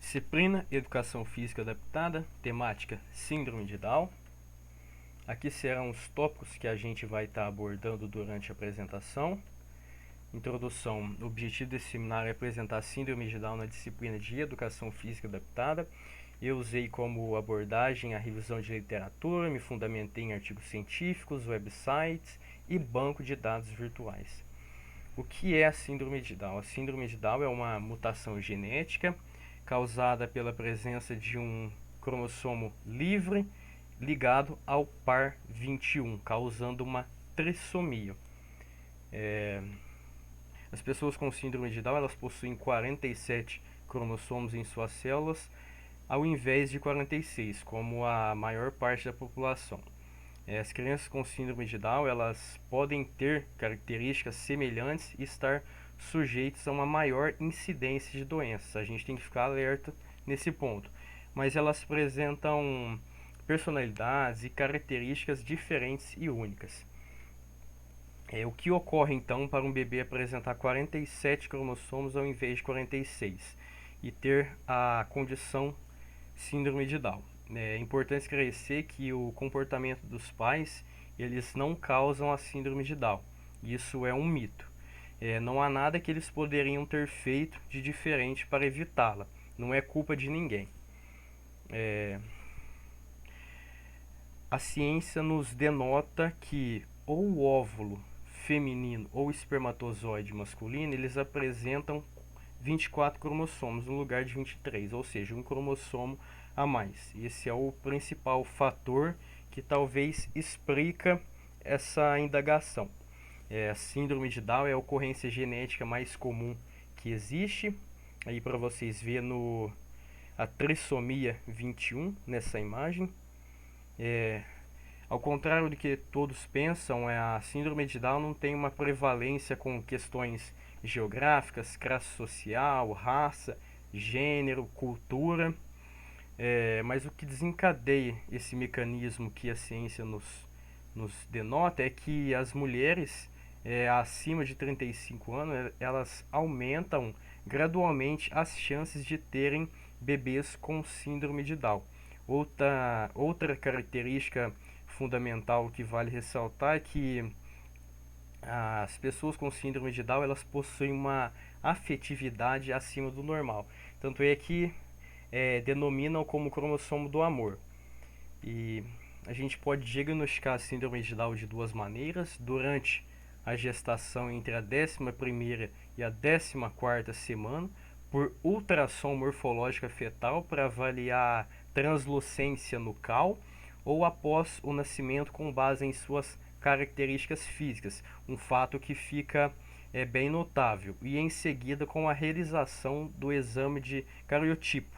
Disciplina Educação Física Adaptada, temática Síndrome de Down. Aqui serão os tópicos que a gente vai estar abordando durante a apresentação. Introdução: o objetivo desse seminário é apresentar a Síndrome de Down na disciplina de Educação Física Adaptada. Eu usei como abordagem a revisão de literatura, me fundamentei em artigos científicos, websites e banco de dados virtuais. O que é a Síndrome de Down? A Síndrome de Down é uma mutação genética causada pela presença de um cromossomo livre ligado ao par 21, causando uma trissomia. As pessoas com síndrome de Down elas possuem 47 cromossomos em suas células, ao invés de 46, como a maior parte da população. As crianças com síndrome de Down elas podem ter características semelhantes e estar sujeitos a uma maior incidência de doenças. A gente tem que ficar alerta nesse ponto. Mas elas apresentam personalidades e características diferentes e únicas. O que ocorre então para um bebê apresentar 47 cromossomos ao invés de 46 e ter a condição síndrome de Down? É importante esclarecer que o comportamento dos pais eles não causam a síndrome de Down. Isso é um mito. Não há nada que eles poderiam ter feito de diferente para evitá-la. Não é culpa de ninguém. A ciência nos denota que ou o óvulo feminino ou o espermatozoide masculino eles apresentam 24 cromossomos no lugar de 23, ou seja, um cromossomo a mais. Esse é o principal fator que talvez explica essa indagação. A síndrome de Down é a ocorrência genética mais comum que existe. Aí para vocês verem a trissomia 21 nessa imagem. Ao contrário do que todos pensam, a síndrome de Down não tem uma prevalência com questões geográficas, classe social, raça, gênero, cultura. Mas o que desencadeia esse mecanismo que a ciência nos denota é que as mulheres acima de 35 anos elas aumentam gradualmente as chances de terem bebês com síndrome de Down. Outra característica fundamental que vale ressaltar é que as pessoas com síndrome de Down elas possuem uma afetividade acima do normal. Tanto é que denominam como cromossomo do amor. E a gente pode diagnosticar a síndrome de Down de duas maneiras: durante a gestação entre a 11ª e a 14ª semana, por ultrassom morfológica fetal para avaliar translucência nucal, ou após o nascimento com base em suas características físicas, um fato que fica bem notável, e em seguida com a realização do exame de cariotipo.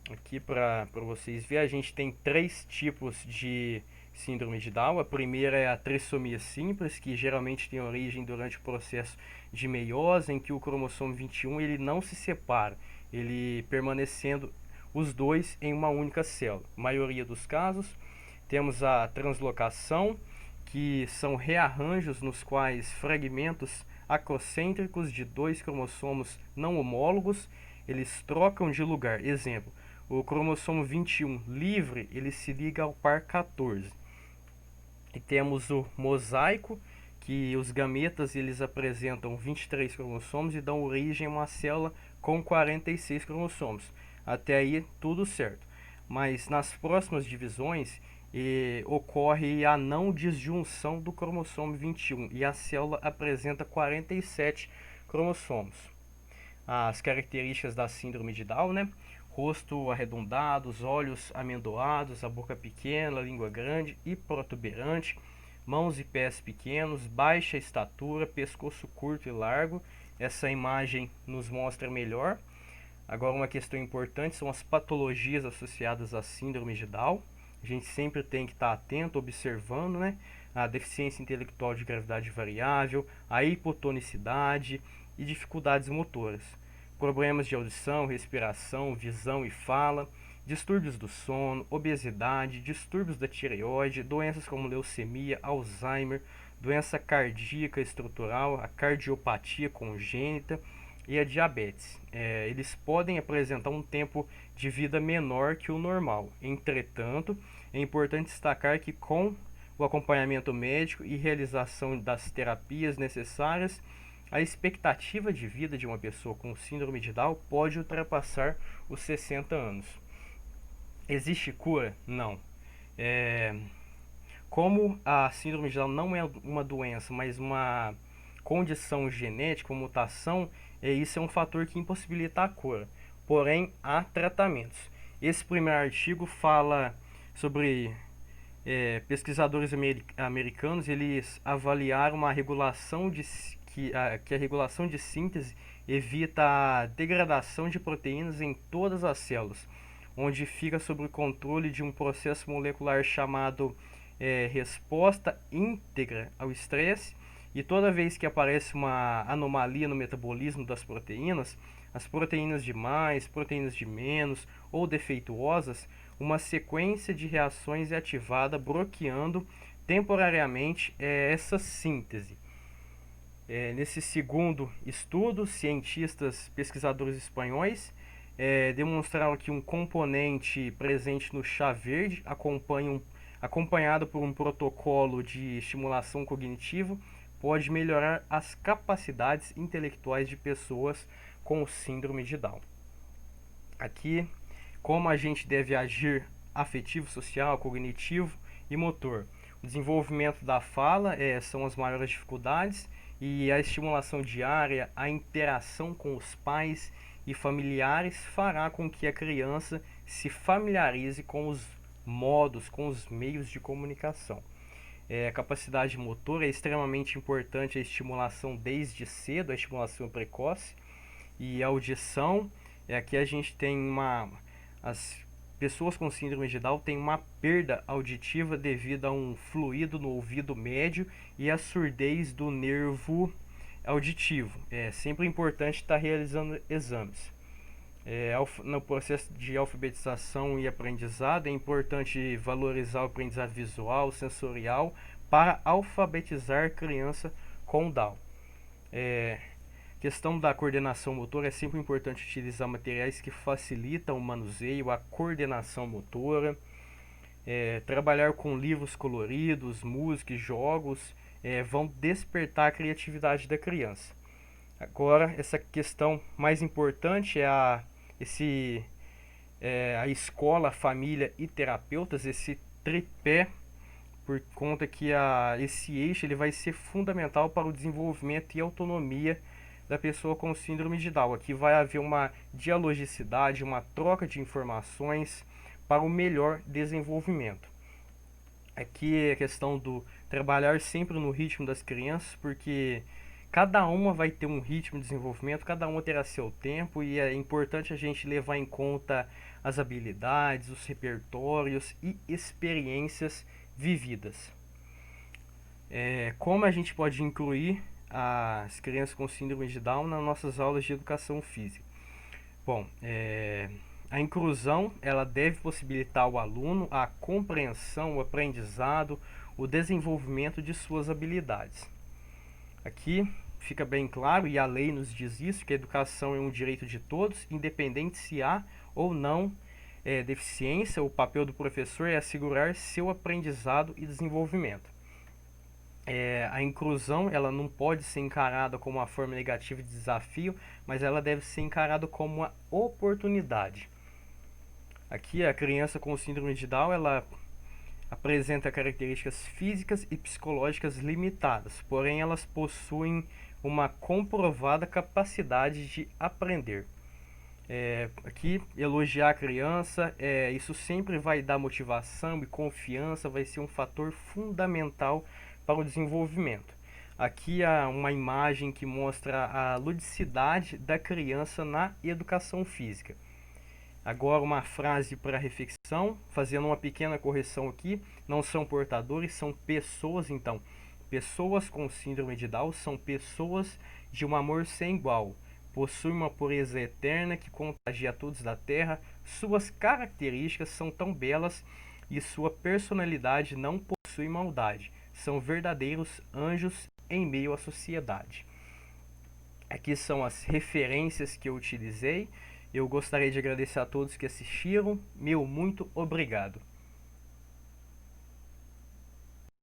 Aqui para vocês verem, a gente tem 3 tipos de síndrome de Down. A primeira é a trissomia simples, que geralmente tem origem durante o processo de meiose, em que o cromossomo 21 ele não se separa, ele permanecendo os dois em uma única célula. Na maioria dos casos, temos a translocação, que são rearranjos nos quais fragmentos acrocêntricos de 2 cromossomos não homólogos eles trocam de lugar. Exemplo: o cromossomo 21 livre ele se liga ao par 14. E temos o mosaico, que os gametas eles apresentam 23 cromossomos e dão origem a uma célula com 46 cromossomos. Até aí tudo certo. Mas nas próximas divisões ocorre a não disjunção do cromossomo 21 e a célula apresenta 47 cromossomos. As características da síndrome de Down, né? Rosto arredondado, os olhos amendoados, a boca pequena, a língua grande e protuberante, mãos e pés pequenos, baixa estatura, pescoço curto e largo. Essa imagem nos mostra melhor. Agora, uma questão importante são as patologias associadas à síndrome de Down. A gente sempre tem que estar atento, observando, né? A deficiência intelectual de gravidade variável, a hipotonicidade e dificuldades motoras, problemas de audição, respiração, visão e fala, distúrbios do sono, obesidade, distúrbios da tireoide, doenças como leucemia, Alzheimer, doença cardíaca estrutural, a cardiopatia congênita, e a diabetes. Eles podem apresentar um tempo de vida menor que o normal. Entretanto, é importante destacar que com o acompanhamento médico e realização das terapias necessárias, a expectativa de vida de uma pessoa com síndrome de Down pode ultrapassar os 60 anos. Existe cura? Não. É, Como a síndrome de Down não é uma doença, mas uma condição genética, uma mutação, isso é um fator que impossibilita a cura. Porém, há tratamentos. Esse primeiro artigo fala sobre pesquisadores americanos. Eles avaliaram uma regulação que a regulação de síntese evita a degradação de proteínas em todas as células, onde fica sob o controle de um processo molecular chamado resposta íntegra ao estresse. E toda vez que aparece uma anomalia no metabolismo das proteínas, as proteínas de mais, proteínas de menos ou defeituosas, uma sequência de reações é ativada, bloqueando temporariamente essa síntese. Nesse segundo estudo, cientistas pesquisadores espanhóis demonstraram que um componente presente no chá verde, acompanhado por um protocolo de estimulação cognitiva, pode melhorar as capacidades intelectuais de pessoas com síndrome de Down. Aqui, como a gente deve agir afetivo, social, cognitivo e motor. O desenvolvimento da fala são as maiores dificuldades, e a estimulação diária, a interação com os pais e familiares fará com que a criança se familiarize com os modos, com os meios de comunicação. A capacidade motora é extremamente importante, a estimulação desde cedo, a estimulação precoce. E a audição, aqui a gente tem as pessoas com síndrome de Down têm uma perda auditiva devido a um fluido no ouvido médio e a surdez do nervo auditivo. É sempre importante estar realizando exames. No processo de alfabetização e aprendizado, é importante valorizar o aprendizado visual, sensorial, para alfabetizar criança com Down. Questão da coordenação motora, é sempre importante utilizar materiais que facilitam o manuseio, a coordenação motora. Trabalhar com livros coloridos, música e jogos vão despertar a criatividade da criança. Agora, essa questão mais importante é a escola, a família e terapeutas, esse tripé, por conta que esse eixo ele vai ser fundamental para o desenvolvimento e autonomia da pessoa com síndrome de Down. Aqui vai haver uma dialogicidade, uma troca de informações para o melhor desenvolvimento. Aqui é a questão do trabalhar sempre no ritmo das crianças, porque cada uma vai ter um ritmo de desenvolvimento, cada uma terá seu tempo, e é importante a gente levar em conta as habilidades, os repertórios e experiências vividas. Como a gente pode incluir as crianças com síndrome de Down nas nossas aulas de educação física? Bom, a inclusão ela deve possibilitar ao aluno a compreensão, o aprendizado, o desenvolvimento de suas habilidades. Aqui fica bem claro, e a lei nos diz isso, que a educação é um direito de todos, independente se há ou não deficiência. O papel do professor é assegurar seu aprendizado e desenvolvimento. A inclusão ela não pode ser encarada como uma forma negativa de desafio, mas ela deve ser encarada como uma oportunidade. Aqui a criança com síndrome de Down ela apresenta características físicas e psicológicas limitadas, porém elas possuem uma comprovada capacidade de aprender. Aqui elogiar a criança, isso sempre vai dar motivação e confiança, vai ser um fator fundamental para o desenvolvimento. Aqui há uma imagem que mostra a ludicidade da criança na educação física. Agora uma frase para reflexão, fazendo uma pequena correção aqui: não são portadores, são pessoas. Então, pessoas com síndrome de Down são pessoas de um amor sem igual, possuem uma pureza eterna que contagia a todos da terra, suas características são tão belas e sua personalidade não possui maldade, são verdadeiros anjos em meio à sociedade. Aqui são as referências que eu utilizei. Eu gostaria de agradecer a todos que assistiram. Meu muito obrigado.